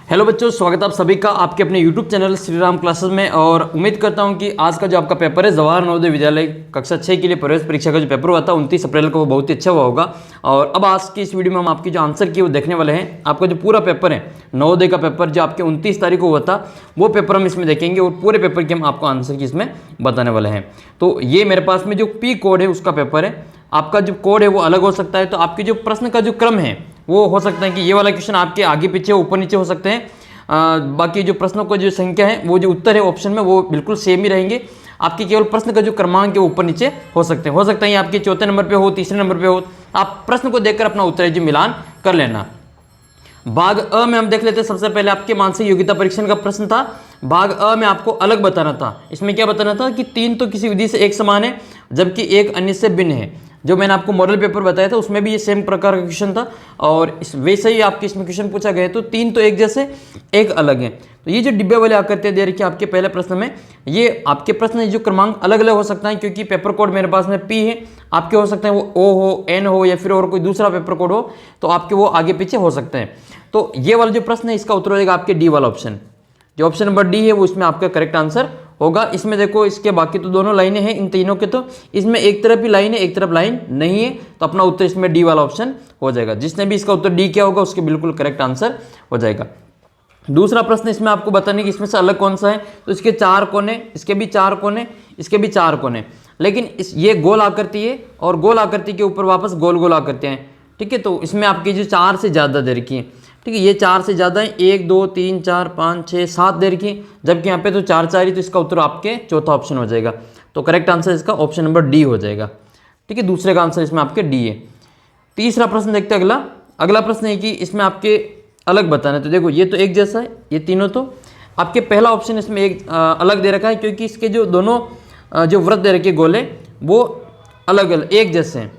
Hello बच्चों, स्वागत है आप सभी का आपके अपने YouTube channel Shri Ram classes में। और उम्मीद करता हूं कि आज का जो आपका पेपर है जवाहर नवोदय विद्यालय कक्षा 6 के लिए प्रवेश परीक्षा का जो पेपर हुआ था 29 अप्रैल को, वो बहुत ही अच्छा हुआ होगा। और अब आज की इस वीडियो में हम आपकी जो आंसर की वो देखने वाले हैं। आपका जो पूरा पेपर है नवोदय का पेपर जो आपके 29 तारीख को हुआ था वो पेपर हम इसमें देखेंगे और पूरे पेपर की हम आपको आंसर की इसमें बताने वाले हैं। तो ये मेरे पास में जो पी कोड है उसका पेपर है। आपका जो कोड है वो अलग हो सकता है, तो आपके जो प्रश्न का जो क्रम है वो हो सकता है कि ये वाला क्वेश्चन आपके आगे पीछे ऊपर नीचे हो सकते हैं। बाकी जो प्रश्नों को जो संख्या है वो जो उत्तर है ऑप्शन में वो बिल्कुल सेम ही रहेंगे। आपके केवल प्रश्न का जो क्रमांक है ऊपर नीचे हो सकते हैं। ये आपके चौथे नंबर पे हो, तीसरे नंबर पे हो। आप प्रश्न को देखकर अपना उत्तर जो मिलान कर लेना। भाग अ में हम देख लेते हैं। सबसे पहले आपके मानसिक योग्यता परीक्षण का प्रश्न था। भाग अ में आपको अलग बताना था। इसमें क्या बताना था कि 3 तो किसी विधि से एक समान है जबकि एक अन्य से भिन्न है। जो मैंने आपको मॉडल पेपर बताया था उसमें भी ये सेम प्रकार का क्वेश्चन था और वैसे ही आपके इसमें क्वेश्चन पूछा गया। तो 3 तो एक जैसे एक अलग है। तो ये जो डिब्बे वाले आकृतियां दे रखी है आपके पहले प्रश्न में, ये आपके प्रश्न जो क्रमांक अलग अलग हो सकता है क्योंकि पेपर कोड मेरे पास में पी है। आपके हो सकते हैं वो ओ हो, एन हो या फिर और कोई दूसरा पेपर कोड हो, तो आपके वो आगे पीछे हो सकते हैं। तो ये वाला जो प्रश्न है इसका उत्तर हो जाएगा आपके डी वाला ऑप्शन। जो ऑप्शन नंबर डी है वो इसमें आपका करेक्ट आंसर होगा। इसमें देखो इसके बाकी तो दोनों लाइनें हैं इन तीनों के, तो इसमें एक तरफ ही लाइन है एक तरफ लाइन नहीं है, तो अपना उत्तर इसमें डी वाला ऑप्शन हो जाएगा। जिसने भी इसका उत्तर डी किया होगा उसके बिल्कुल करेक्ट आंसर हो जाएगा। दूसरा प्रश्न इसमें आपको बताने कि इसमें से अलग कौन सा है। तो इसके 4 कोने, इसके भी 4 कोने, इसके भी 4 कोने, लेकिन ये गोल आकृति है और गोल आकृति के ऊपर वापस गोल गोल आकृतियां हैं। ठीक है, तो इसमें आपकी जो 4 से ज़्यादा दे रखी है। ठीक है, ये 4 से ज़्यादा है, 1 2 3 4 5 6 7 दे रखी है, जबकि यहाँ पे तो 4 4 ही, तो इसका उत्तर आपके चौथा ऑप्शन हो जाएगा। तो करेक्ट आंसर इसका ऑप्शन नंबर डी हो जाएगा। ठीक है, दूसरे का आंसर इसमें आपके डी है। तीसरा प्रश्न देखते हैं। अगला प्रश्न है कि इसमें आपके अलग बताना है। तो देखो ये तो एक जैसा है, ये तीनों तो आपके पहला ऑप्शन इसमें एक अलग दे रखा है क्योंकि इसके जो दोनों जो वृत्त दे रखे गोले वो अलग अलग एक जैसे हैं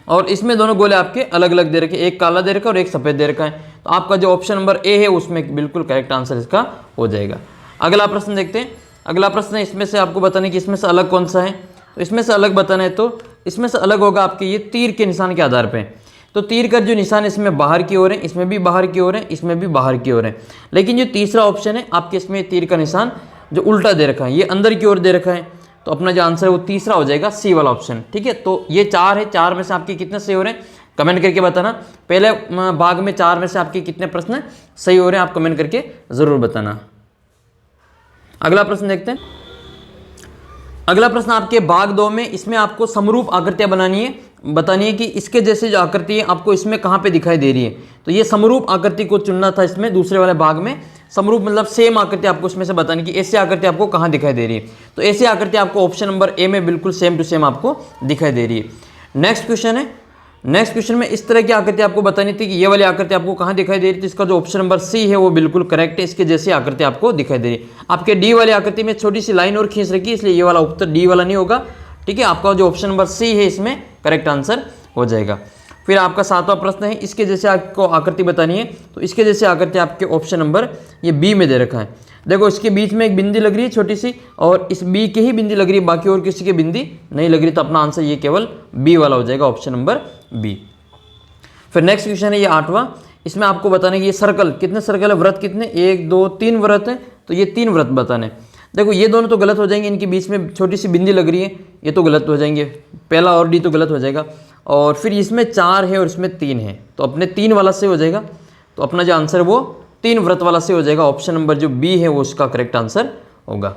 और इसमें दोनों गोले आपके अलग अलग दे रखे, एक काला दे रखा है और एक सफ़ेद दे रखा है। तो आपका जो ऑप्शन नंबर ए है उसमें बिल्कुल करेक्ट आंसर इसका हो जाएगा। अगला प्रश्न देखते हैं। अगला प्रश्न है इसमें से आपको बताने कि इसमें से अलग कौन सा है। तो इसमें से अलग बताना है तो इसमें से अलग होगा आपके ये तीर के निशान के आधार पर। तो तीर का जो निशान इसमें बाहर की ओर है, इसमें भी बाहर की ओर है, इसमें भी बाहर की ओर है, लेकिन जो तीसरा ऑप्शन है आपके इसमें तीर का निशान जो उल्टा दे रखा है ये अंदर की ओर दे रखा है। तो अपना जो आंसर है वो तीसरा हो जाएगा, सी वाला ऑप्शन। ठीक है, तो ये 4 है, 4 में से आपके कितने सही हो रहे हैं कमेंट करके बताना। पहले भाग में 4 में से आपके कितने प्रश्न सही हो रहे हैं आप कमेंट करके ज़रूर बताना। अगला प्रश्न देखते हैं। अगला प्रश्न आपके भाग 2 में, इसमें आपको समरूप आकृतियां बतानी है कि इसके जैसे जो आकृति है आपको इसमें कहाँ पे दिखाई दे रही है। तो ये समरूप आकृति को चुनना था इसमें दूसरे वाले भाग में। समरूप मतलब सेम आकृति आपको इसमें से बतानी कि ऐसी आकृति आपको कहाँ दिखाई दे रही है। तो ऐसी आकृति आपको ऑप्शन नंबर ए में बिल्कुल सेम टू सेम आपको दिखाई दे रही है। नेक्स्ट क्वेश्चन है। नेक्स्ट क्वेश्चन में इस तरह की आकृति आपको बतानी थी कि ये वाली आकृति आपको कहाँ दिखाई दे रही थी। इसका जो ऑप्शन नंबर सी है वो बिल्कुल करेक्ट है। इसके जैसी आकृति आपको दिखाई दे रही है। आपके डी वाली आकृति में छोटी सी लाइन और खींच रखी है, इसलिए ये वाला उत्तर डी वाला नहीं होगा। ठीक है, आपका जो ऑप्शन नंबर सी है इसमें करेक्ट आंसर हो जाएगा। फिर आपका 7वां प्रश्न है, इसके जैसे आपको आकृति बतानी है। तो इसके जैसे आकृति आपके ऑप्शन नंबर ये बी में दे रखा है। देखो इसके बीच में एक बिंदी लग रही है छोटी सी और इस बी की ही बिंदी लग रही है, बाकी और किसी की बिंदी नहीं लग रही। तो अपना आंसर ये केवल बी वाला हो जाएगा, ऑप्शन नंबर बी। फिर नेक्स्ट क्वेश्चन है ये 8वां। इसमें आपको बताना है कि ये सर्कल कितने सर्कल है, व्रत कितने, 1 2 3 व्रत है। तो ये 3 व्रत बताने। देखो ये दोनों तो गलत हो जाएंगे, इनके बीच में छोटी सी बिंदी लग रही है, ये तो गलत हो जाएंगे। पहला और डी तो गलत हो जाएगा। और फिर इसमें 4 है और इसमें 3 है, तो अपने 3 वाला से हो जाएगा। तो अपना जो आंसर है वो 3 व्रत वाला से हो जाएगा। ऑप्शन नंबर जो बी है वो उसका करेक्ट आंसर होगा।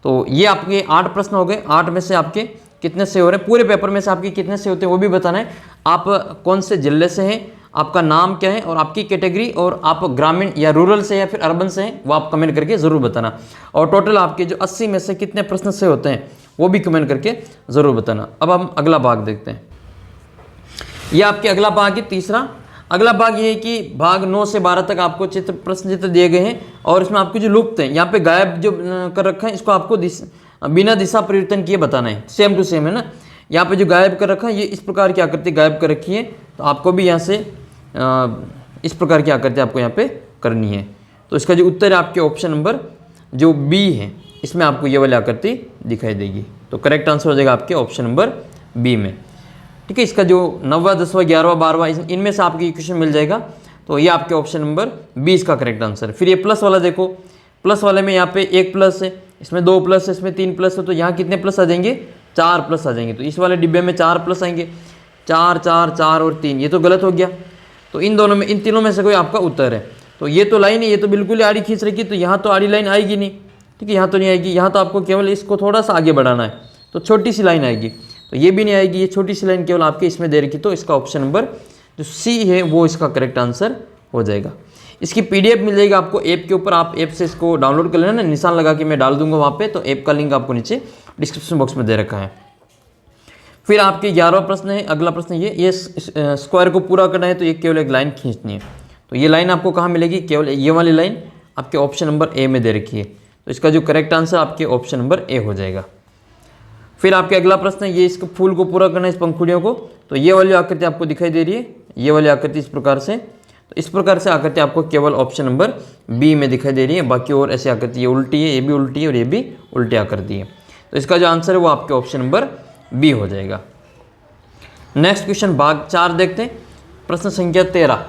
तो ये आपके 8 प्रश्न हो गए। 8 में से आपके कितने से हो रहे हैं, पूरे पेपर में से आपके कितने से होते हैं वो भी बताना है। आप कौन से जिले से हैं, आपका नाम क्या है और आपकी कैटेगरी, और आप ग्रामीण या रूरल से या फिर अर्बन से हैं वो आप कमेंट करके ज़रूर बताना। और टोटल आपके जो 80 में से कितने प्रश्न से होते हैं वो भी कमेंट करके ज़रूर बताना। अब हम अगला भाग देखते हैं। ये आपके अगला भाग है तीसरा। अगला भाग ये है कि भाग 9 से 12 तक आपको प्रश्न चित्र दिए गए हैं और इसमें आपके जो लुप्त हैं यहाँ पे गायब जो कर रखा है इसको आपको बिना दिशा परिवर्तन किए बताना है। सेम टू सेम है ना। यहाँ पे जो गायब कर रखा है ये इस प्रकार की आकृति गायब कर रखी है, तो आपको भी यहाँ से इस प्रकार की आकृति आपको यहाँ पे करनी है। तो इसका जो उत्तर है आपके ऑप्शन नंबर जो बी है इसमें आपको ये वाली आकृति दिखाई देगी। तो करेक्ट आंसर हो जाएगा आपके ऑप्शन नंबर बी में। ठीक है, इसका जो 9वां 10वां 11वां 12वां इनमें से आपको क्वेश्चन मिल जाएगा। तो ये आपके ऑप्शन नंबर 20 का करेक्ट आंसर है। फिर ये प्लस वाला देखो, प्लस वाले में यहाँ पे 1 प्लस है, इसमें 2 प्लस है, इसमें 3 प्लस है, तो यहाँ कितने प्लस आ जाएंगे? 4 प्लस आ जाएंगे। तो इस वाले डिब्बे में 4 प्लस आएंगे, 4 4 4 और 3, ये तो गलत हो गया। तो इन दोनों में, इन तीनों में से कोई आपका उत्तर है। तो ये तो लाइन है, ये तो बिल्कुल ही आड़ी खींच रखी है, तो यहाँ तो आड़ी लाइन आएगी नहीं, ठीक है, यहाँ तो नहीं आएगी। यहाँ तो आपको केवल इसको थोड़ा सा आगे बढ़ाना है, तो छोटी सी लाइन आएगी, तो ये भी नहीं आएगी। ये छोटी सी लाइन केवल आपके इसमें दे रखी, तो इसका ऑप्शन नंबर जो सी है वो इसका करेक्ट आंसर हो जाएगा। इसकी पीडीएफ मिल जाएगी आपको ऐप के ऊपर, आप ऐप से इसको डाउनलोड कर लेना ना, निशान लगा के मैं डाल दूंगा वहाँ पे, तो ऐप का लिंक आपको नीचे डिस्क्रिप्शन बॉक्स में दे रखा है। फिर आपके 11वां प्रश्न है, अगला प्रश्न ये स्क्वायर को पूरा करना है, तो ये केवल एक लाइन खींचनी है। तो ये लाइन आपको कहाँ मिलेगी? केवल ये वाली लाइन आपके ऑप्शन नंबर ए में दे रखी है, तो इसका जो करेक्ट आंसर आपके ऑप्शन नंबर ए हो जाएगा। फिर आपके अगला प्रश्न है, ये इसको फूल को पूरा करना है, इस पंखुड़ियों को, तो ये वाली आकृति आपको दिखाई दे रही है, ये वाली आकृति इस प्रकार से, तो इस प्रकार से आकृति आपको केवल ऑप्शन नंबर बी में दिखाई दे रही है। बाकी और ऐसी आकृति ये उल्टी है, ये भी उल्टी है और ये भी उल्टी आकृति है, तो इसका जो आंसर है वो आपके ऑप्शन नंबर बी हो जाएगा। नेक्स्ट क्वेश्चन भाग 4 देखते हैं, प्रश्न संख्या 13।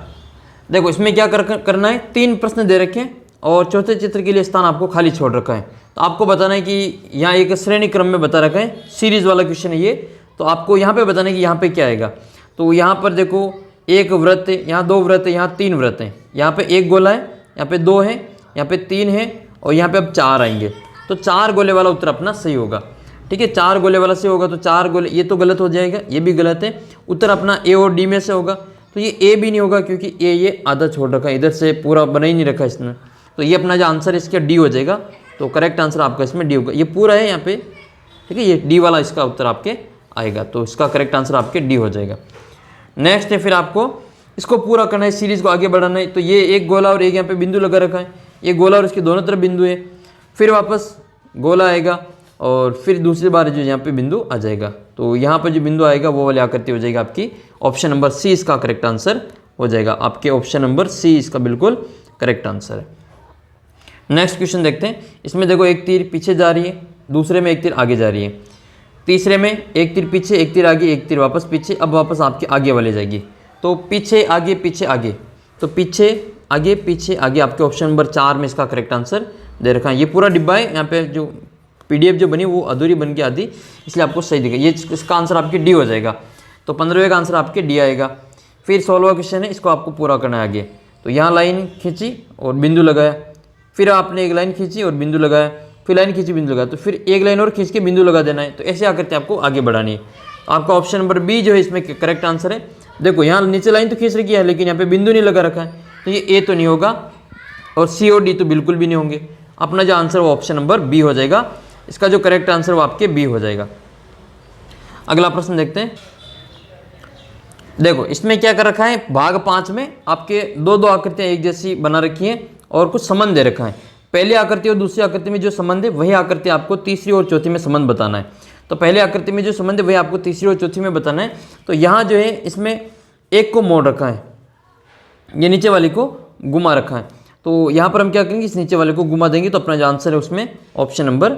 देखो इसमें क्या करना है, 3 प्रश्न दे रखे हैं और चौथे चित्र के लिए स्थान आपको खाली छोड़ रखा है। तो आपको बताना है कि यहाँ एक श्रेणी क्रम में बता रखा है, सीरीज वाला क्वेश्चन है ये, तो आपको यहाँ पे बताना है कि यहाँ पे क्या आएगा। तो यहाँ पर देखो एक वृत्त है, यहाँ 2 वृत्त है, यहाँ 3 वृत्त हैं, यहाँ पे 1 गोला है, यहाँ पे 2 है, यहाँ पे 3 है और यहाँ पे अब 4 आएंगे। तो 4 गोले वाला उत्तर अपना सही होगा, ठीक है, 4 गोले वाला सही होगा। तो 4 गोले, ये तो गलत हो जाएगा, ये भी गलत है, उत्तर अपना ए और डी में से होगा। तो ये ए भी नहीं होगा क्योंकि ए ये आधा छोड़ रखा है, इधर से पूरा बना ही नहीं रखा इसने, तो ये अपना जो आंसर है इसका डी हो जाएगा। तो करेक्ट आंसर आपका इसमें डी होगा, ये पूरा है यहाँ पे, ठीक है, ये डी वाला इसका उत्तर आपके आएगा, तो इसका करेक्ट आंसर आपके डी हो जाएगा। नेक्स्ट है, फिर आपको इसको पूरा करना है, सीरीज को आगे बढ़ाना है। तो ये एक गोला और एक यहाँ पे बिंदु लगा रखा है, ये गोला और इसके दोनों तरफ बिंदु है, फिर वापस गोला आएगा और फिर दूसरी बार जो यहाँ पे बिंदु आ जाएगा। तो यहाँ पर जो बिंदु आएगा वो वाली आकृति हो जाएगी आपकी ऑप्शन नंबर सी, इसका करेक्ट आंसर हो जाएगा। आपके ऑप्शन नंबर सी इसका बिल्कुल करेक्ट आंसर है। नेक्स्ट क्वेश्चन देखते हैं, इसमें देखो एक तीर पीछे जा रही है, दूसरे में एक तीर आगे जा रही है, तीसरे में एक तीर पीछे, एक तीर आगे, एक तीर वापस पीछे, अब वापस आपके आगे वाले जाएगी। तो पीछे आगे पीछे आगे, तो पीछे आगे पीछे आगे आपके ऑप्शन नंबर 4 में इसका करेक्ट आंसर दे रखा है। ये पूरा डिब्बा है, यहाँ पे जो पीडीएफ जो बनी वो अधूरी बन के आधी, इसलिए आपको सही दिखा, ये इसका आंसर आपके डी हो जाएगा। तो 15वें का आंसर आपके डी आएगा। फिर 16वां क्वेश्चन है, इसको आपको पूरा करना है आगे। तो यहाँ लाइन खींची और बिंदु लगाया, फिर आपने एक लाइन खींची और बिंदु लगाया, फिर लाइन खींची बिंदु लगाया, तो फिर एक लाइन और खींच के बिंदु लगा देना है। तो ऐसे आकर के आपको आगे बढ़ानी है। तो आपका ऑप्शन नंबर बी जो है इसमें करेक्ट आंसर है। देखो यहाँ नीचे लाइन तो खींच रखी है लेकिन यहाँ पे बिंदु नहीं लगा रखा है, तो ये ए तो नहीं होगा और सी और डी तो बिल्कुल भी नहीं होंगे। अपना जो आंसर वो ऑप्शन नंबर बी हो जाएगा, इसका जो करेक्ट आंसर वो आपके बी हो जाएगा। अगला प्रश्न देखते हैं। देखो इसमें क्या कर रखा है, भाग 5 में आपके दो आकृतियां एक जैसी बना रखी हैं और कुछ संबंध दे रखा है। पहली आकृति और दूसरी आकृति में जो संबंध है वही आकृति आपको तीसरी और चौथी में संबंध बताना है। तो पहली आकृति में जो संबंध है वही आपको तीसरी और चौथी में बताना है। तो यहाँ जो है इसमें एक को मोड़ रखा है, ये नीचे वाली को घुमा रखा है। तो यहाँ पर हम क्या करेंगे, इस नीचे वाले को घुमा देंगे, तो अपना जो आंसर है उसमें ऑप्शन नंबर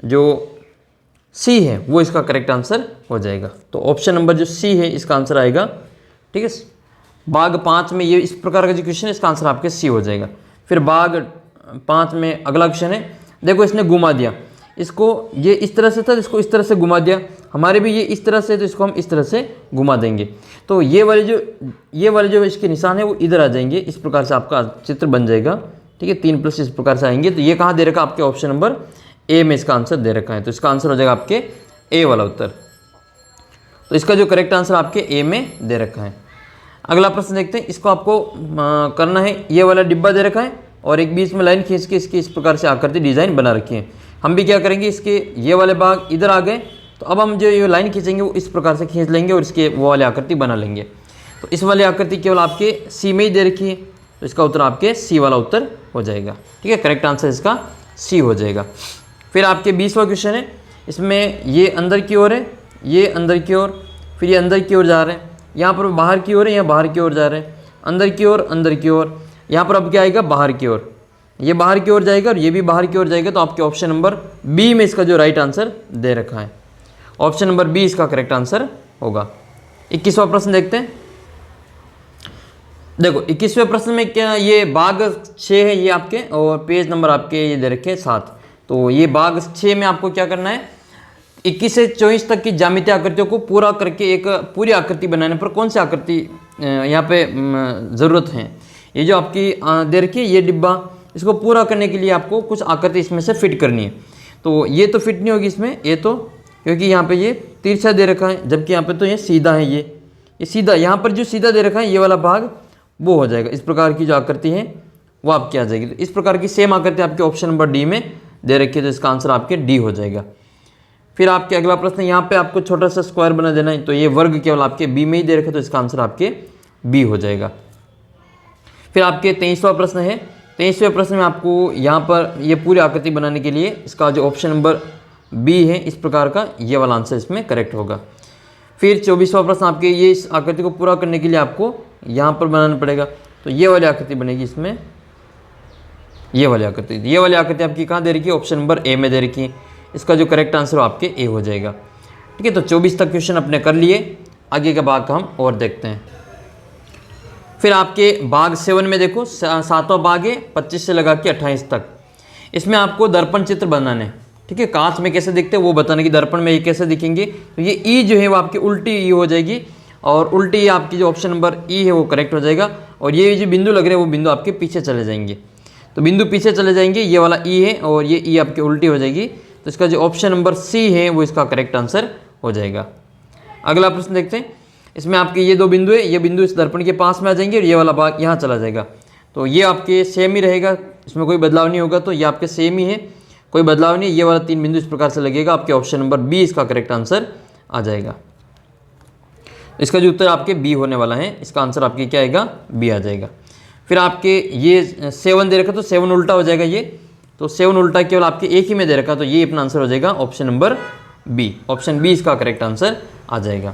जो सी है वो इसका करेक्ट आंसर हो जाएगा। तो ऑप्शन नंबर जो सी है इसका आंसर आएगा, ठीक है। भाग 5 में ये इस प्रकार का जो क्वेश्चन है इसका आंसर आपके सी हो जाएगा। फिर भाग 5 में अगला क्वेश्चन है, देखो इसने घुमा दिया, इसको ये इस तरह से था, इसको इस तरह से घुमा दिया। हमारे भी ये इस तरह से, तो इसको हम इस तरह से घुमा देंगे। तो ये वाले जो इसके निशान है वो इधर आ जाएंगे। इस प्रकार से आपका चित्र बन जाएगा, ठीक है। 3 प्लस इस प्रकार से आएंगे। तो ये कहाँ दे रखा आपके ऑप्शन नंबर ए में इसका आंसर दे रखा है। तो इसका आंसर हो जाएगा आपके ए वाला उत्तर। तो इसका जो करेक्ट आंसर आपके ए में दे रखा है। अगला प्रश्न देखते हैं। इसको आपको करना है, ये वाला डिब्बा दे रखा है और एक बीच में लाइन खींच के इसकी इस प्रकार से आकृति डिजाइन बना रखी है। हम भी क्या करेंगे, इसके ये वाले भाग इधर आ गए, तो अब हम जो ये लाइन खींचेंगे वो इस प्रकार से खींच लेंगे और इसके वो वाले आकृति बना लेंगे। तो इस वाली आकृति केवल आपके सी में ही दे रखी है, तो इसका उत्तर आपके सी वाला उत्तर हो जाएगा, ठीक है। करेक्ट आंसर इसका सी हो जाएगा। फिर आपके 20वां क्वेश्चन है, इसमें ये अंदर की ओर है, ये अंदर की ओर, फिर ये अंदर की ओर जा रहे हैं, यहाँ पर बाहर की ओर है, यहाँ बाहर की ओर जा रहे हैं, अंदर की ओर, अंदर की ओर, यहाँ पर अब क्या आएगा, बाहर की ओर, ये बाहर की ओर जाएगा और ये भी बाहर की ओर जाएगा। तो आपके ऑप्शन नंबर बी में इसका जो राइट आंसर दे रखा है, ऑप्शन नंबर बी इसका करेक्ट आंसर होगा। 21वां प्रश्न देखते हैं। देखो 21वें प्रश्न में क्या, ये भाग 6 है ये आपके, और पेज नंबर आपके ये दे रखे 7। तो ये भाग 6 में आपको क्या करना है, 21 से 24 तक की ज्यामितीय आकृतियों को पूरा करके एक पूरी आकृति बनाने पर कौन सी आकृति यहाँ पे ज़रूरत है। ये जो आपकी दे रखी है ये डिब्बा, इसको पूरा करने के लिए आपको कुछ आकृति इसमें से फिट करनी है। तो ये तो फिट नहीं होगी इसमें, ये तो क्योंकि यहाँ पे ये तिरछा दे रखा है, जबकि यहाँ पे तो ये सीधा है। ये सीधा, यहाँ पर जो सीधा दे रखा है ये वाला भाग वो हो जाएगा। इस प्रकार की जो आकृति है वो आपकी आ जाएगी। तो इस प्रकार की सेम आकृति आपके ऑप्शन नंबर डी में दे रखी है, तो इसका आंसर आपके डी हो जाएगा। फिर आपके अगला प्रश्न, यहाँ पे आपको छोटा सा स्क्वायर बना देना है, तो ये वर्ग केवल आपके बी में ही दे रखा, तो इसका आंसर आपके बी हो जाएगा। फिर आपके 23वां प्रश्न है। 23वें प्रश्न में आपको यहाँ पर ये पूरी आकृति बनाने के लिए इसका जो ऑप्शन नंबर बी है इस प्रकार का, ये वाला आंसर इसमें करेक्ट होगा। फिर 24वां प्रश्न आपके, ये इस आकृति को पूरा करने के लिए आपको यहाँ पर बनाना पड़ेगा, तो ये वाली आकृति बनेगी इसमें, ये वाली आकृति आपकी कहाँ दे रखी है, ऑप्शन नंबर ए में दे रखी है। इसका जो करेक्ट आंसर आपके ए हो जाएगा। ठीक है, तो 24 तक क्वेश्चन अपने कर लिए, आगे का भाग का हम और देखते हैं। फिर आपके भाग 7 में देखो, 7वां भाग है 25 से लगा के 28 तक। इसमें आपको दर्पण चित्र बनाने हैं। ठीक है, कांच में कैसे दिखते हैं वो बताने की, दर्पण में ये कैसे दिखेंगे। तो ये ई जो है वो आपकी उल्टी ई हो जाएगी, और उल्टी आपकी जो ऑप्शन नंबर ई है वो करेक्ट हो जाएगा। और ये जो बिंदु लग रहे हैं वो बिंदु आपके पीछे चले जाएंगे, तो बिंदु पीछे चले जाएंगे, ये वाला ई है और ये ई आपकी उल्टी हो जाएगी। तो इसका जो ऑप्शन नंबर सी है वो इसका करेक्ट आंसर हो जाएगा। अगला प्रश्न देखते हैं। इसमें आपके ये दो बिंदु है, ये बिंदु इस दर्पण के पास में आ जाएंगे और ये वाला भाग यहाँ चला जाएगा। तो ये आपके सेम ही रहेगा, इसमें कोई बदलाव नहीं होगा, तो ये आपके सेम ही है, कोई बदलाव नहीं। ये वाला 3 बिंदु इस प्रकार से लगेगा, आपके ऑप्शन नंबर बी इसका करेक्ट आंसर आ जाएगा। इसका जो उत्तर आपके बी होने वाला है, इसका आंसर आपके क्या आएगा, बी आ जाएगा। फिर आपके ये 7 दे रखा, तो 7 उल्टा हो जाएगा ये, तो 7 उल्टा केवल आपके एक ही में दे रखा, तो ये अपना आंसर हो जाएगा option number B. Option B इसका करेक्ट आंसर आ जाएगा।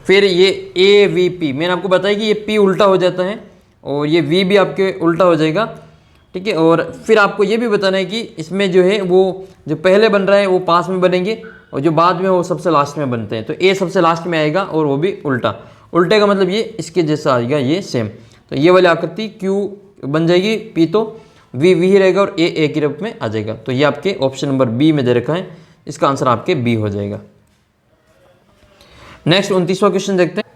फिर ये ए वी पी, मैंने आपको बताया कि ये पी उल्टा हो जाता है और ये वी भी आपके उल्टा हो जाएगा। ठीक है, और फिर आपको ये भी बताना है कि इसमें जो है वो जो पहले बन रहा है वो पास में बनेंगे और जो बाद में वो सबसे लास्ट में बनते हैं। तो ए सबसे लास्ट में आएगा और वो भी उल्टा, उल्टे का मतलब ये इसके जैसा आएगा, ये सेम। तो ये वाली आकृति क्यू बन जाएगी, पी तो वी वी ही रहेगा और ए के रूप में आ जाएगा। तो ये आपके ऑप्शन नंबर बी में दे रखा है, इसका आंसर आपके बी हो जाएगा। नेक्स्ट 29वां क्वेश्चन देखते हैं।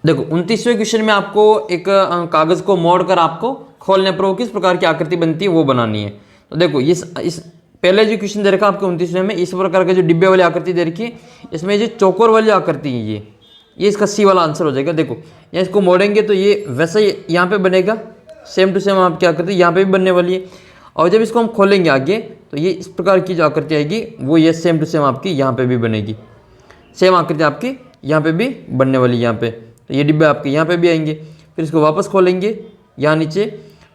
देखो 29वें क्वेश्चन में आपको एक कागज को मोड़कर आपको खोलने पर वो किस प्रकार की आकृति बनती है वो बनानी है। तो देखो इस पहले जो क्वेश्चन दे रखा है आपके 29वें में, इस प्रकार का जो डिब्बे वाली आकृति दे रखी है, इसमें जो चौकोर वाली आकृति है ये इसका सी वाला आंसर हो जाएगा। देखो यहाँ इसको मोड़ेंगे तो ये वैसा ही यहाँ पे बनेगा, सेम टू सेम आपकी आकृति यहाँ पे भी बनने वाली है। और जब इसको हम खोलेंगे आगे तो ये इस प्रकार की जो आकृति आएगी वो ये सेम टू सेम आपकी यहाँ पे भी बनेगी, सेम आकृति आपकी यहाँ पे भी बनने वाली यहाँ पे। तो ये डिब्बे आपके यहाँ पे भी आएंगे, फिर इसको वापस खोलेंगे यहाँ नीचे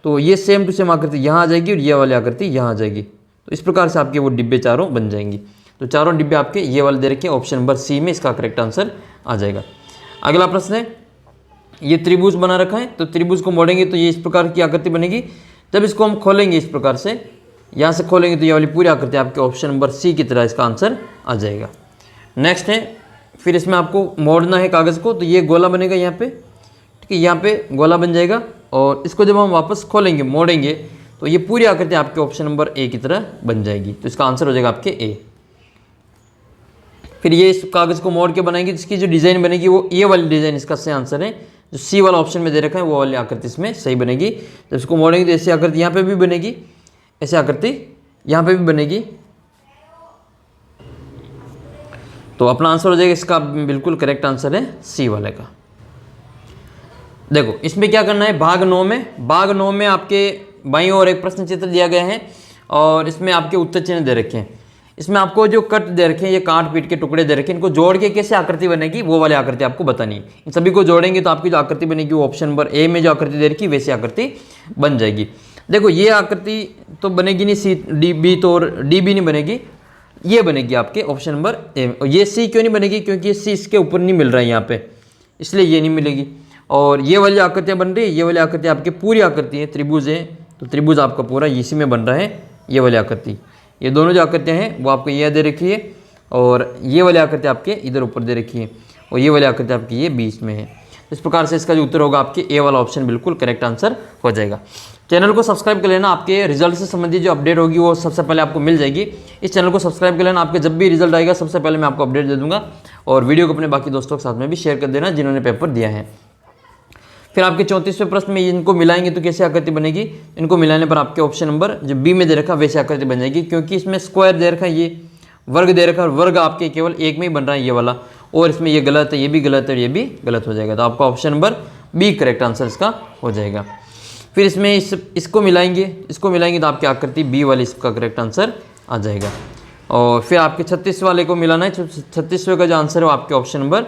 तो ये सेम टू सेम आकृति यहाँ आ जाएगी और ये वाली आकृति यहाँ आ जाएगी। तो इस प्रकार से आपके वो डिब्बे चारों बन जाएंगी। तो चारों डिब्बे आपके ये वाले दे रखे हैं, ऑप्शन नंबर सी में इसका करेक्ट आंसर आ जाएगा। अगला प्रश्न है, ये त्रिभुज बना रखा है, तो त्रिभुज को मोड़ेंगे तो ये इस प्रकार की आकृति बनेगी। जब इसको हम खोलेंगे इस प्रकार से, यहाँ से खोलेंगे तो ये वाली पूरी आकृति आपके ऑप्शन नंबर सी की तरह इसका आंसर आ जाएगा। नेक्स्ट है, फिर इसमें आपको मोड़ना है कागज़ को, तो ये गोला बनेगा यहाँ पे। ठीक है, यहाँ पे गोला बन जाएगा और इसको जब हम वापस खोलेंगे मोड़ेंगे तो ये पूरी आकृति आपके ऑप्शन नंबर ए की तरह बन जाएगी। तो इसका आंसर हो जाएगा आपके ए। फिर ये इस कागज़ को मोड़ के बनाएंगे, जिसकी जो डिज़ाइन बनेगी वो ये वाली डिज़ाइन इसका सही आंसर है। जो सी वाला ऑप्शन में दे रखा है वो वाली आकृति इसमें सही बनेगी। जब इसको मोड़ेंगे तो ऐसी आकृति यहाँ पे भी बनेगी, ऐसी आकृति यहाँ पे भी बनेगी। तो अपना आंसर हो जाएगा, इसका बिल्कुल करेक्ट आंसर है सी वाले का। देखो इसमें क्या करना है, भाग 9 में आपके बाईं ओर एक प्रश्न चित्र दिया गया है और इसमें आपके उत्तर चिन्ह दे रखे हैं। इसमें आपको जो कट दे रखे हैं, ये काट पीट के टुकड़े दे रखे हैं, इनको जोड़ के कैसे आकृति बनेगी वो वाली आकृति आपको बतानी है। इन सभी को जोड़ेंगे तो आपकी जो आकृति बनेगी वो ऑप्शन नंबर ए में जो आकृति दे रखी है वैसी आकृति बन जाएगी। देखो ये आकृति तो बनेगी नहीं, सी डी बी तो और डी बी नहीं बनेगी, ये बनेगी आपके ऑप्शन नंबर ए। ये सी क्यों नहीं बनेगी, क्योंकि ये सी इसके ऊपर नहीं मिल रहा है यहाँ पे, इसलिए ये नहीं मिलेगी। और ये वाली आकृतियाँ बन रही है, ये वाली आकृति आपकी पूरी आकृति है, त्रिभुज है, तो त्रिभुज आपका पूरा इसी में बन रहा है। ये वाली आकृति, ये दोनों जो आकृतियाँ हैं वो आपको ये दे रखी है और ये वाली आकृति आपके इधर ऊपर दे रखी है और ये वाली आकृति आपकी ये बीच में है। इस प्रकार से इसका जो उत्तर होगा आपके ए वाला ऑप्शन बिल्कुल करेक्ट आंसर हो जाएगा। चैनल को सब्सक्राइब कर लेना, आपके रिजल्ट से संबंधित जो अपडेट होगी वो सबसे पहले आपको मिल जाएगी। इस चैनल को सब्सक्राइब कर लेना, आपके जब भी रिजल्ट आएगा सबसे पहले मैं आपको अपडेट दे दूंगा। और वीडियो को अपने बाकी दोस्तों के साथ में भी शेयर कर देना जिन्होंने पेपर दिया है। फिर आपके 34वें प्रश्न में इनको मिलाएंगे तो कैसे आकृति बनेगी, इनको मिलाने पर आपके ऑप्शन नंबर जो बी में दे रखा वैसे आकृति बन जाएगी, क्योंकि इसमें स्क्वायर दे रखा है, ये वर्ग दे रखा है, वर्ग आपके केवल एक में ही बन रहा है ये वाला, और इसमें ये गलत है, ये भी गलत है और ये भी गलत हो जाएगा। तो आपका option number B correct answer इसका हो जाएगा। फिर इसमें इसको मिलाएंगे तो आपकी आकृति बी वाली इसका करेक्ट आंसर आ जाएगा। और फिर आपके 36 वाले को मिलाना है, 36वें का जो आंसर है वो आपके ऑप्शन नंबर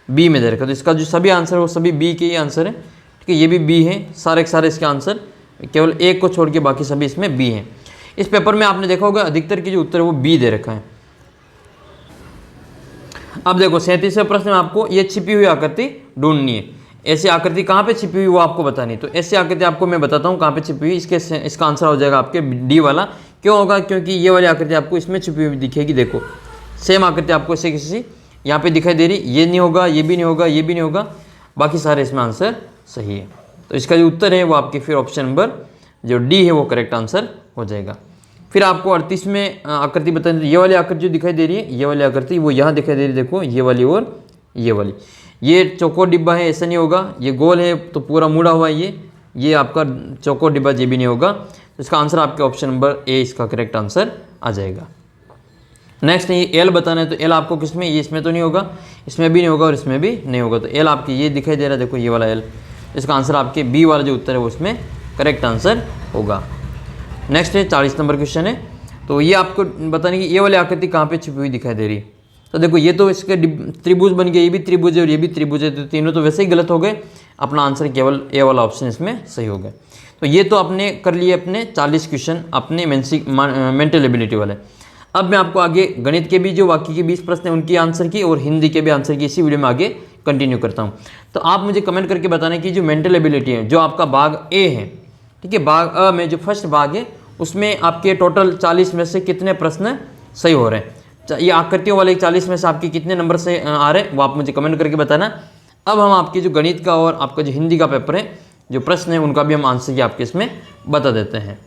बी में दे रखा है। तो इसका जो सभी आंसर है वो सभी बी के ही आंसर है, ठीक है। ये भी बी है, सारे के सारे इसके आंसर, केवल एक को छोड़ के बाकी सभी इसमें बी हैं। इस पेपर में आपने देखा होगा अधिकतर के जो उत्तर है वो बी दे रखा है। अब देखो 37वें प्रश्न में आपको ये छिपी हुई आकृति ढूंढनी है। ऐसी आकृति कहाँ पे छिपी हुई वो आपको बतानी है। तो ऐसी आकृति आपको मैं बताता हूँ कहाँ पे छिपी हुई, इसका आंसर हो जाएगा आपके डी वाला। क्यों होगा, क्योंकि ये वाली आकृति आपको इसमें छिपी हुई दिखेगी। देखो सेम आकृति आपको ऐसे किसी यहाँ पे दिखाई दे रही, ये नहीं होगा, ये भी नहीं होगा, ये भी नहीं होगा, बाकी सारे इसमें आंसर सही है। तो इसका जो उत्तर है वो आपके फिर ऑप्शन नंबर जो डी है वो करेक्ट आंसर हो जाएगा। फिर आपको 38 में आकृति बतानी, तो ये वाली आकृति जो दिखाई दे रही है, ये वाली आकृति वो यहाँ दिखाई दे रही है, देखो ये वाली और ये वाली। ये चौकोर डिब्बा है, ऐसा नहीं होगा, ये गोल है तो पूरा मुड़ा हुआ है, ये आपका चौकोर डिब्बा, ये भी नहीं होगा। तो इसका आंसर आपके ऑप्शन नंबर ए इसका करेक्ट आंसर आ जाएगा। नेक्स्ट ये एल बताना है, तो एल आपको किसमें, ये इसमें तो नहीं होगा, इसमें भी नहीं होगा और इसमें भी नहीं होगा। तो एल आपकी ये दिखाई दे रहा है, देखो ये वाला एल, इसका आंसर आपके बी वाला जो उत्तर है वो इसमें करेक्ट आंसर होगा। नेक्स्ट है 40 नंबर क्वेश्चन है। तो ये आपको बताने की ये वाली आकृति कहाँ पे छिपी हुई दिखाई दे रही है। तो देखो ये तो इसके त्रिभुज बन गया, ये भी त्रिभुज है और ये भी त्रिभुज है, तो तीनों तो वैसे ही गलत हो गए। अपना आंसर केवल ए वाला ऑप्शन इसमें सही हो गया। तो ये तो आपने कर लिए अपने 40 क्वेश्चन अपने मेंटल एबिलिटी वाले। अब मैं आपको आगे गणित के भी जो वाक्य के 20 प्रश्न हैं उनकी आंसर की और हिंदी के भी आंसर की इसी वीडियो में आगे कंटिन्यू करता हूँ। तो आप मुझे कमेंट करके बताना कि जो मेंटल एबिलिटी है, जो आपका भाग ए है, ठीक है, भाग अ में जो फर्स्ट भाग है उसमें आपके टोटल 40 में से कितने प्रश्न सही हो रहे हैं। ये आकृतियों वाले 40 में से आपके कितने नंबर से आ रहे हैं वो आप मुझे कमेंट करके बताना। अब हम आपके जो गणित का और आपका जो हिंदी का पेपर है, जो प्रश्न है उनका भी हम आंसर की आपके इसमें बता देते हैं।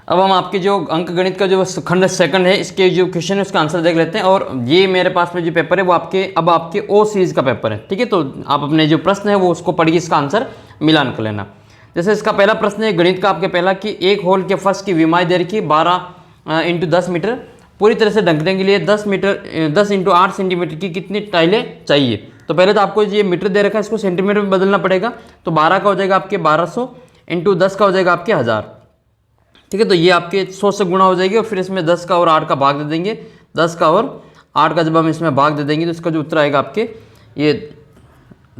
अब हम आपके जो अंक गणित का जो खंड सेकंड है, इसके जो क्वेश्चन है उसका आंसर देख लेते हैं। और ये मेरे पास में जो पेपर है वो आपके ओ सीरीज का पेपर है, ठीक है। तो आप अपने जो प्रश्न है वो उसको पढ़िए, इसका आंसर मिलान कर लेना। जैसे इसका पहला प्रश्न है गणित का आपके पहला कि एक होल के फर्श की विमाई दे रखी 12 × 10 मीटर, पूरी तरह से ढकने के लिए 10 × 8 सेंटीमीटर की कितनी टाइलें चाहिए। तो पहले तो आपको ये मीटर दे रखा है, इसको सेंटीमीटर में बदलना पड़ेगा। तो 12 का हो जाएगा आपके 1200 × 10 का हो जाएगा आपके 1000, ठीक है। तो ये आपके 100 से गुणा हो जाएगी और फिर इसमें 10 का और 8 का भाग दे देंगे। 10 का और 8 का जब हम इसमें भाग दे देंगे तो इसका जो उत्तर आएगा आपके, ये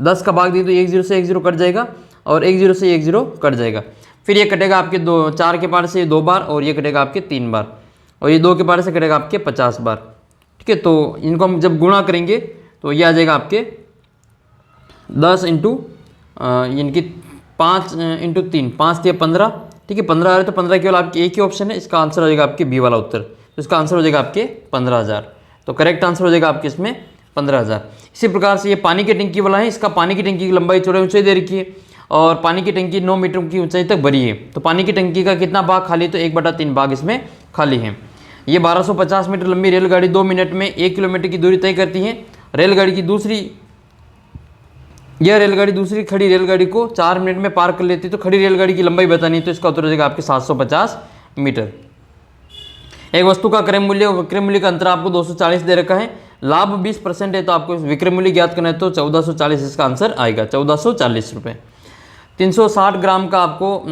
10 का भाग दिए तो 1 0 से 1 0 कट जाएगा और 1 0 से 1 0 कट जाएगा। फिर ये कटेगा आपके 4 के पार से 2 बार और ये कटेगा आपके 3 बार और ये 2 के पार से कटेगा आपके 50 बार, ठीक है। तो इनको हम जब गुणा करेंगे तो ये आ जाएगा आपके 10 इंटू इनकी 5 × 3, 5 × 15, ठीक है। 15 आ रहे तो 15 केवल आपकी एक ही ऑप्शन है, इसका आंसर हो जाएगा आपके बी वाला उत्तर। तो इसका आंसर हो जाएगा आपके 15,000। तो करेक्ट आंसर हो जाएगा आपके इसमें 15,000। इसी प्रकार से ये पानी की टंकी वाला है, इसका पानी की टंकी की लंबाई चौड़ाई ऊंचाई दे रखी है और पानी की टंकी 9 मीटर की ऊंचाई तक भरी है। तो पानी की टंकी का कितना भाग खाली, तो 1/3 भाग इसमें खाली है। ये 1250 मीटर लंबी रेलगाड़ी 2 मिनट में 1 किलोमीटर की दूरी तय करती है। यह रेलगाड़ी दूसरी खड़ी रेलगाड़ी को 4 मिनट में पार कर लेती है। तो खड़ी रेलगाड़ी की लंबाई बतानी है, तो इसका उत्तर हो जाएगा आपके 750 मीटर। एक वस्तु का क्रय मूल्य और विक्रय मूल्य का अंतर आपको 240 दे रखा है, लाभ 20% है, तो आपको विक्रय मूल्य ज्ञात करना है। तो 1440 इसका आंसर आएगा, 1440 रुपये। 360 ग्राम का आपको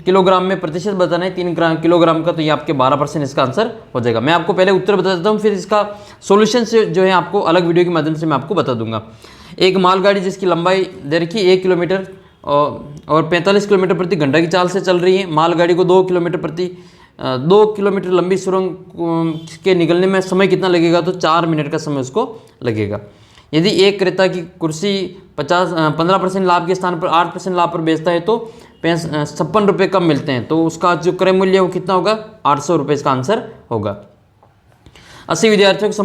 किलोग्राम में प्रतिशत बताना है, 3 किलोग्राम का, तो ये आपके 12% इसका आंसर हो जाएगा। मैं आपको पहले उत्तर बता देता हूँ, फिर इसका सोल्यूशन से जो है आपको अलग वीडियो के माध्यम से मैं आपको बता दूंगा। एक मालगाड़ी जिसकी लंबाई दे रखी 1 किलोमीटर और 45 किलोमीटर प्रति घंटा की चाल से चल रही है। मालगाड़ी को 2 किलोमीटर लंबी सुरंग के निकलने में समय कितना लगेगा, तो 4 मिनट का समय उसको लगेगा। यदि एक क्रेता की कुर्सी 15% लाभ के स्थान पर 8% लाभ पर बेचता है तो 56 रुपये कम मिलते हैं, तो उसका जो क्रय मूल्य है वो कितना होगा, 800 रुपये इसका आंसर होगा। 80 विद्यार्थियों के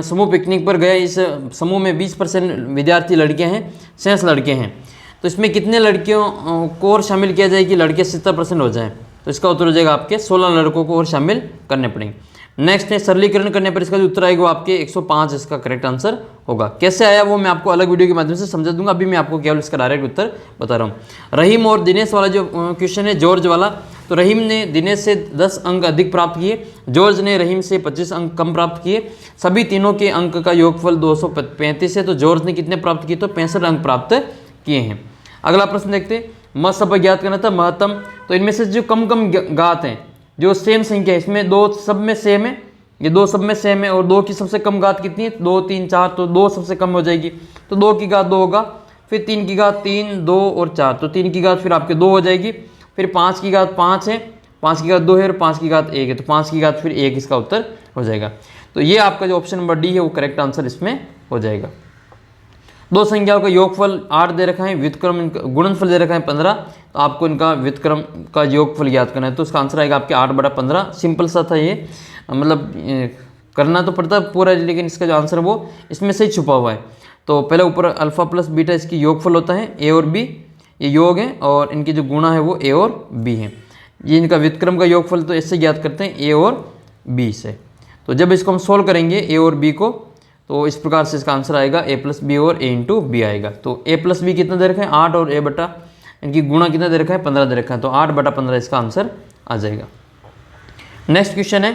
समूह पिकनिक पर गए। इस समूह में 20% विद्यार्थी लड़कियां हैं, शेष लड़के हैं। तो इसमें कितने लड़कियों को और शामिल किया जाए कि लड़के 70% हो जाएं? तो इसका उत्तर हो जाएगा आपके 16 लड़कों को और शामिल करने पड़ेंगे। नेक्स्ट है सरलीकरण करने पर इसका जो उत्तर आएगा वो आपके 105 इसका करेक्ट आंसर होगा। कैसे आया वो मैं आपको अलग वीडियो के माध्यम से समझा दूंगा, अभी मैं आपको केवल इसका डायरेक्ट उत्तर बता रहा हूँ। रहीम और दिनेश वाला जो क्वेश्चन है जॉर्ज वाला, तो रहीम ने दिनेश से 10 अंक अधिक प्राप्त किए, जॉर्ज ने रहीम से 25 अंक कम प्राप्त किए। सभी तीनों के अंक का योगफल 235 है, तो जॉर्ज ने कितने प्राप्त किए? तो 65 अंक प्राप्त किए हैं। अगला प्रश्न देखते हैं, मत सब ज्ञात करना था महत्तम। तो इनमें से जो कम घात हैं, जो सेम संख्या है, इसमें 2 सब में सेम है, ये 2 सब में सेम है, और 2 की सबसे कम घात कितनी है? 2, 3, 4, तो 2 सबसे कम हो जाएगी, तो 2 की घात 2 होगा, फिर 3 की घात 3, 2 और 4, तो 3 की घात फिर आपके 2 हो जाएगी, फिर 5 की घात 5 है, 5 की घात 2 है, और 5 की घात 1 है, तो 5 की घात फिर 1 इसका उत्तर हो जाएगा। तो ये आपका जो ऑप्शन नंबर डी है वो करेक्ट आंसर इसमें हो जाएगा। 2 संख्याओं का योगफल 8 दे रखा है, व्युत्क्रम गुणनफल दे रखा है 15, तो आपको इनका व्युत्क्रम का योगफल ज्ञात करना है। तो इसका आंसर आएगा आपके 8/15। सिंपल सा था ये, मतलब करना तो पड़ता पूरा, लेकिन इसका जो आंसर है वो इसमें से ही छुपा हुआ है। तो पहले ऊपर अल्फा प्लस बीटा इसकी योगफल होता है, ए और बी ये योग है, और इनकी जो गुणा है वो ए और बी है। ये इनका व्युत्क्रम का योगफल तो इससे ज्ञात करते हैं ए और बी से। तो जब इसको हम सोल्व करेंगे ए और बी को, तो इस प्रकार से इसका आंसर आएगा ए प्लस बी और ए इंटू बी आएगा। तो ए प्लस बी कितना दे रखा है? 8, और ए बटा इनकी गुणा कितना दे रखा है? 15 दे रखा है, तो 8/15 इसका आंसर आ जाएगा। नेक्स्ट क्वेश्चन है,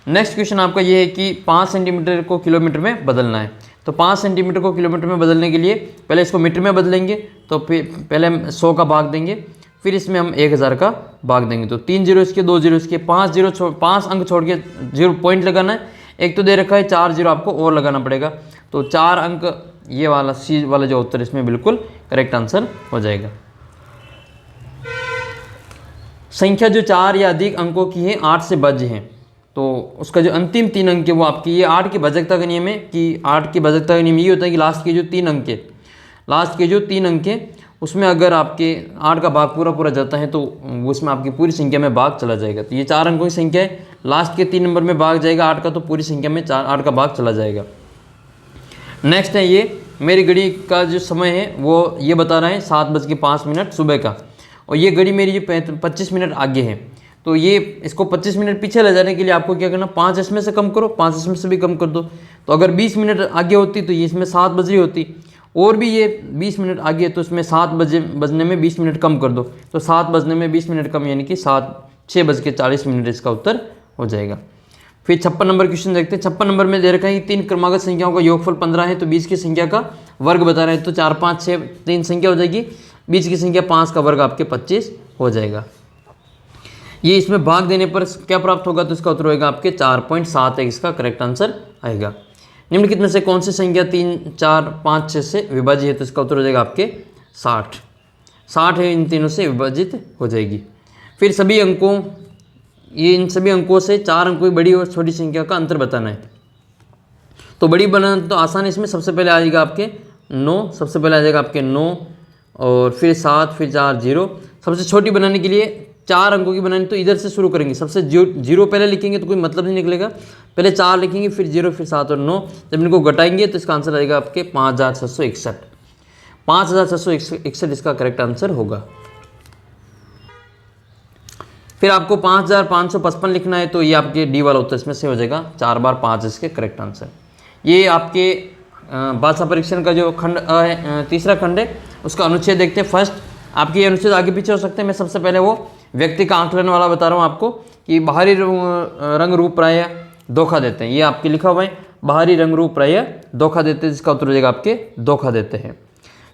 नेक्स्ट क्वेश्चन आपका ये है कि 5 सेंटीमीटर को किलोमीटर में बदलना है। तो 5 सेंटीमीटर को किलोमीटर में बदलने के लिए पहले इसको मीटर में बदलेंगे, तो फिर पहले हम 100 का भाग देंगे, फिर इसमें हम 1000 का भाग देंगे, तो 3 जीरो इसके, 2 जीरो इसके, 5 अंक छोड़ के 0 पॉइंट लगाना है। एक तो दे रखा है 4 जीरो आपको और लगाना पड़ेगा, तो 4 अंक ये वाला सी वाला जो उत्तर इसमें बिल्कुल करेक्ट आंसर हो जाएगा। संख्या जो 4 या अधिक अंकों की है 8 से भाज्य है, तो उसका जो अंतिम 3 अंक है वो आपकी, ये 8 की भाजकता का नियम है कि 8 की भाजकता का नियम ये होता है कि लास्ट के जो 3 अंक है, लास्ट के जो 3 अंक है उसमें अगर आपके 8 का भाग पूरा जाता है तो उसमें आपकी पूरी संख्या में भाग चला जाएगा। तो ये 4 अंकों की संख्या है, लास्ट के 3 नंबर में भाग जाएगा 8 का, तो पूरी संख्या में 8 का भाग चला जाएगा। नेक्स्ट है ये, मेरी घड़ी का जो समय है वो ये बता रहा है 7:05 सुबह का, और ये घड़ी मेरी जो 25 मिनट आगे है, तो ये इसको 25 मिनट पीछे ले जाने के लिए आपको क्या करना, 5 इसमें से कम करो, 5 इसमें से भी कम कर दो। तो अगर 20 मिनट आगे होती तो ये इसमें 7 बज रही होती, और भी ये 20 मिनट आगे है तो इसमें 7 बजने में 20 मिनट कम कर दो, तो 7 बजने में 20 मिनट कम, यानी कि 6:40 इसका उत्तर हो जाएगा। फिर 56 नंबर क्वेश्चन देखते हैं। 56 नंबर में दे रखा है कि 3 क्रमागत संख्याओं का योगफल 15 है, तो 20 की संख्या का वर्ग बता रहे हैं, तो 4, 5, 6 3 संख्या हो जाएगी, 20 की संख्या 5 का वर्ग आपके 25 हो जाएगा। ये इसमें भाग देने पर क्या प्राप्त होगा, तो इसका उत्तर होगा आपके 4.7 इसका करेक्ट आंसर आएगा। निम्नलिखित में से कौन सी संख्या 3, 4, 5, 6 से विभाजित है, तो इसका उत्तर हो जाएगा आपके 60 है, इन तीनों से विभाजित हो जाएगी। फिर सभी अंकों, ये इन सभी अंकों से 4 अंकों की बड़ी और छोटी संख्या का अंतर बताना है। तो बड़ी बनाना तो आसान है, इसमें सबसे पहले आ जाएगा आपके 9, सबसे पहले आ जाएगा आपके 9, और फिर 7, फिर 4 0। सबसे छोटी बनाने के लिए 4 अंकों की बनानी तो इधर से शुरू करेंगे, सबसे 0 पहले लिखेंगे तो कोई मतलब नहीं निकलेगा, पहले 4 लिखेंगे, फिर 0, फिर 7 और 9, जब इनको घटाएंगे तो इसका आंसर आएगा आपके 5661। 5661 इसका करेक्ट आंसर होगा। फिर आपको 5555 लिखना है, तो ये आपके डी वाला उत्तर इसमें से हो जाएगा, 4 बार 5 इसके करेक्ट आंसर। ये आपके भाषा परीक्षण का जो खंड है, तीसरा खंड है, उसका अनुच्छेद देखते हैं। फर्स्ट आपके अनुच्छेद आगे पीछे हो सकते हैं, मैं सबसे पहले वो व्यक्ति का आंकलन वाला बता रहा हूँ आपको कि बाहरी रंग रूप प्रायः धोखा देते हैं, ये आपके लिखा हुआ है, बाहरी रंग रूप प्रायः धोखा देते हैं, जिसका उत्तर हो जाएगा आपके धोखा देते हैं।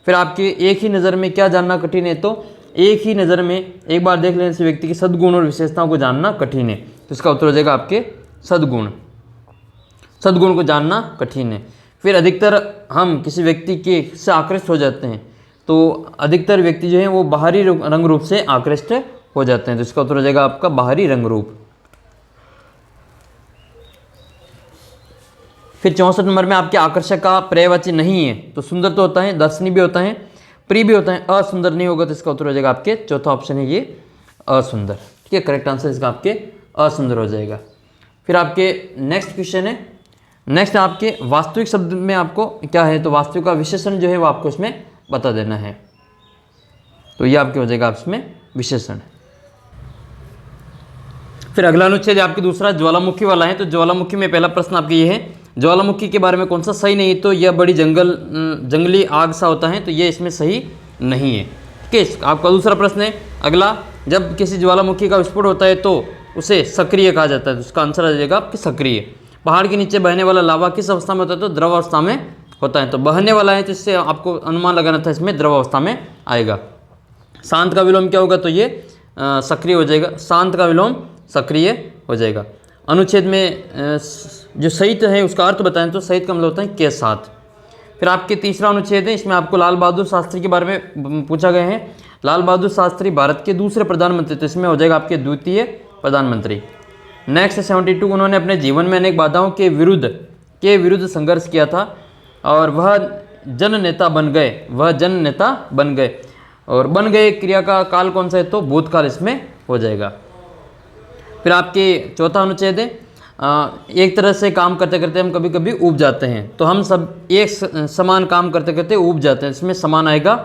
फिर आपके एक ही नज़र में क्या जानना कठिन है, तो एक ही नज़र में एक बार देख लेने से व्यक्ति के सद्गुण और विशेषताओं को जानना कठिन है, तो इसका उत्तर हो जाएगा आपके सद्गुण को जानना कठिन है। फिर अधिकतर हम किसी व्यक्ति के से आकृष्ट हो जाते हैं, तो अधिकतर व्यक्ति जो हैं वो बाहरी रंग रूप से आकृष्ट हो जाते हैं, तो इसका उत्तर हो जाएगा आपका बाहरी रंग रूप। फिर 64 नंबर में आपके आकर्षक का पर्यायवाची नहीं है, तो सुंदर तो होता है, दर्शनीय भी होता है, प्रिय भी होता है, असुंदर नहीं होगा, तो इसका उत्तर हो जाएगा आपके चौथा ऑप्शन है ये असुंदर। ठीक है, करेक्ट आंसर इसका आपके असुंदर हो जाएगा। फिर आपके नेक्स्ट क्वेश्चन है, नेक्स्ट आपके वास्तविक शब्द में आपको क्या है, तो वास्तविक का विशेषण जो है वो आपको इसमें बता देना है। तो ये आपके हो जाएगा आप इसमें विशेषण। फिर अगला अनुच्छेद आपके दूसरा ज्वालामुखी वाला है। तो ज्वालामुखी में पहला प्रश्न आपके ये है, ज्वालामुखी के बारे में कौन सा सही नहीं है, तो यह बड़ी जंगली आग सा होता है, तो ये इसमें सही नहीं है। ठीक है, आपका दूसरा प्रश्न है अगला, जब किसी ज्वालामुखी का विस्फोट होता है तो उसे सक्रिय कहा जाता है, तो उसका आंसर आ जाएगा आपके सक्रिय। पहाड़ के नीचे बहने वाला लावा किस अवस्था में होता है, तो द्रव अवस्था में होता है। तो बहने वाला है तो इससे आपको अनुमान लगाना था, इसमें द्रव अवस्था में आएगा। शांत का विलोम क्या होगा, तो ये सक्रिय हो जाएगा, शांत का विलोम सक्रिय हो जाएगा। अनुच्छेद में जो सहित है उसका अर्थ बताएं, तो सहित का मतलब होता है के साथ। फिर आपके तीसरा अनुच्छेद है, इसमें आपको लाल बहादुर शास्त्री के बारे में पूछा गया है। लाल बहादुर शास्त्री भारत के दूसरे प्रधानमंत्री, तो इसमें हो जाएगा आपके द्वितीय प्रधानमंत्री। नेक्स्ट 72, उन्होंने अपने जीवन में अनेक बाधाओं के विरुद्ध संघर्ष किया था और वह जननेता बन गए। और बन गए क्रिया का काल कौन सा है, तो भूतकाल इसमें हो जाएगा। फिर आपके चौथा अनुच्छेद है, एक तरह से काम करते करते हम कभी कभी ऊब जाते हैं, तो हम सब एक समान काम करते करते ऊब जाते हैं, इसमें समान आएगा।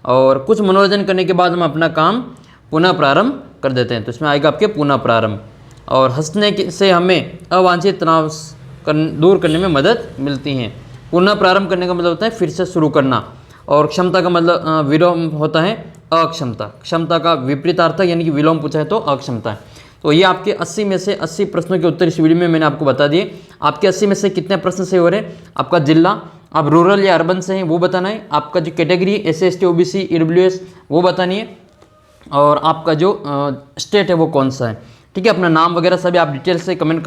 और कुछ मनोरंजन करने के बाद हम अपना काम पुनः प्रारंभ कर देते हैं, तो इसमें आएगा आपके पुनः प्रारंभ। और हंसने से हमें अवांछित तनाव दूर करने में मदद मिलती है। पुनः प्रारंभ करने का मतलब होता है फिर से शुरू करना। और क्षमता का मतलब विलोम होता है अक्षमता। क्षमता का विपरीतार्थ यानी कि विलोम पूछा है तो अक्षमता है। तो ये आपके 80 में से 80 प्रश्नों के उत्तर इस वीडियो में मैंने आपको बता दिए। आपके 80 में से कितने प्रश्न सही हो रहे हैं, आपका जिला आप रूरल या अर्बन से हैं वो बताना है, आपका जो category SC ST OBC EWS वो बतानी है, और आपका जो स्टेट है वो कौन सा है। ठीक है, अपना नाम वगैरह सभी आप डिटेल से कमेंट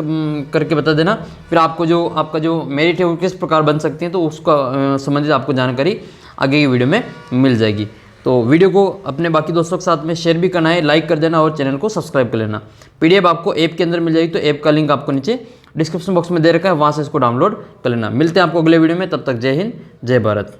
करके बता देना। फिर आपका जो मेरिट है वो किस प्रकार बन सकती है, तो उसका संबंधित आपको जानकारी आगे की वीडियो में मिल जाएगी। तो वीडियो को अपने बाकी दोस्तों के साथ में शेयर भी करना है, लाइक कर देना और चैनल को सब्सक्राइब कर लेना। PDF आपको ऐप के अंदर मिल जाएगी, तो ऐप का लिंक आपको नीचे डिस्क्रिप्शन बॉक्स में दे रखा है, वहाँ से इसको डाउनलोड कर लेना। मिलते हैं आपको अगले वीडियो में, तब तक जय हिंद जय भारत।